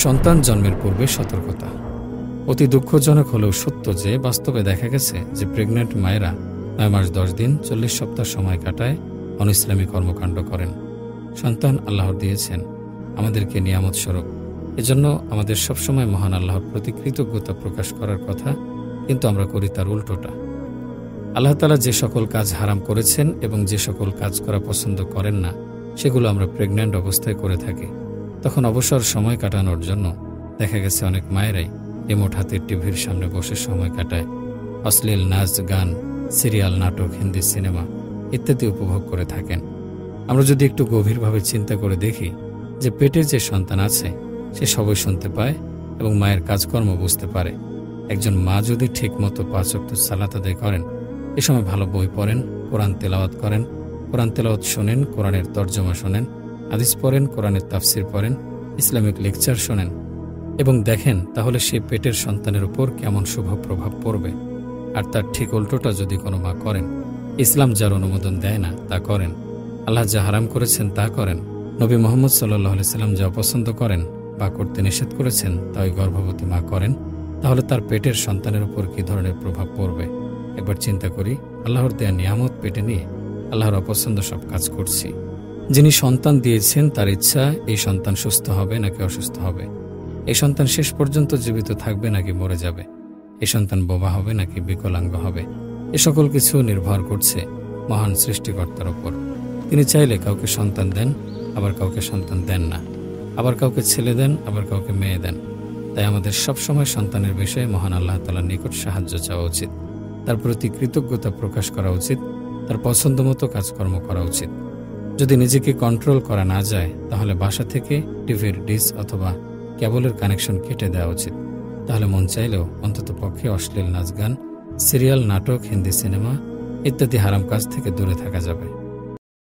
সন্তান জন্মের পূর্বে সতর্কতা। অতি দুঃখজনক হলেও সত্য যে বাস্তবে দেখা গেছে যে প্রেগন্যান্ট মায়েরা 9 মাস 10 দিন 40 সপ্তাহ সময় কাটায় অনইসলামী কর্মকাণ্ড করেন। সন্তান আল্লাহর দিয়েছেন আমাদেরকে নিয়ামত স্বরূপ, এজন্য আমাদের সবসময় মহান আল্লাহর প্রতি কৃতজ্ঞতা প্রকাশ করার কথা, কিন্তু আমরা করি তার উল্টোটা। আল্লাহ তাআলা যে সকল কাজ হারাম করেছেন এবং যে সকল কাজ করা পছন্দ করেন না, সেগুলো আমরা প্রেগন্যান্ট অবস্থায় করে থাকি। তখন অবসর সময় কাটানোর জন্য দেখা গেছে অনেক মায়েরাই রিমোট হাতের টিভির সামনে বসে সময় কাটায়, অশ্লীল নাচ, গান, সিরিয়াল, নাটক, হিন্দি সিনেমা ইত্যাদি উপভোগ করে থাকেন। আমরা যদি একটু গভীরভাবে চিন্তা করে দেখি যে পেটে যে সন্তান আছে সে সবই শুনতে পায় এবং মায়ের কাজকর্ম বুঝতে পারে। একজন মা যদি ঠিক মতো 5 ওয়াক্ত সালাত আদায় করেন, এ সময় ভালো বই পড়েন, কোরআন তেলাওয়াত করেন, কোরআন তেলাওয়াত শোনেন, কোরআনের তর্জমা শোনেন, হাদিস পড়েন, কোরআনের তাফসির পড়েন, ইসলামিক লেকচার শোনেন এবং দেখেন, তাহলে সেই পেটের সন্তানের উপর কেমন শুভ প্রভাব পড়বে। আর তার ঠিক উল্টোটা যদি কোনো মা করেন, ইসলাম যার অনুমোদন দেয় না তা করেন, আল্লাহ যা হারাম করেছেন তা করেন, নবী মুহাম্মদ সাল্লাল্লাহু আলাইহি সাল্লাম যা পছন্দ করেন বা করতে নিষেধ করেছেন তাই গর্ভবতী মা করেন, তাহলে তার পেটের সন্তানের উপর কী ধরনের প্রভাব পড়বে। একবার চিন্তা করি, আল্লাহর দেয়া নিয়ামত পেটে নিয়ে আল্লাহর অপছন্দ সব কাজ করছি। যিনি সন্তান দিয়েছেন তার ইচ্ছা এই সন্তান সুস্থ হবে নাকি অসুস্থ হবে, এই সন্তান শেষ পর্যন্ত জীবিত থাকবে নাকি মরে যাবে, এই সন্তান বোবা হবে নাকি বিকলাঙ্গ হবে, এ সকল কিছু নির্ভর করছে মহান সৃষ্টিকর্তার উপর। তিনি চাইলে কাউকে সন্তান দেন, আবার কাউকে সন্তান দেন না, আবার কাউকে ছেলে দেন, আবার কাউকে মেয়ে দেন। তাই আমাদের সবসময় সন্তানের বিষয়ে মহান আল্লাহ তাআলার নিকট সাহায্য চাওয়া উচিত, তার প্রতি কৃতজ্ঞতা প্রকাশ করা উচিত, তার পছন্দ মতো কাজকর্ম করা উচিত। যদি নিজেকে কন্ট্রোল করা না যায়, তাহলে বাসা থেকে টিভির ডিশ অথবা কেবলের কানেকশন কেটে দেওয়া উচিত। তাহলে মন চাইলেও অন্তত পক্ষে অশ্লীল নাচ, গান, সিরিয়াল, নাটক, হিন্দি সিনেমা ইত্যাদি হারাম কাজ থেকে দূরে থাকা যাবে।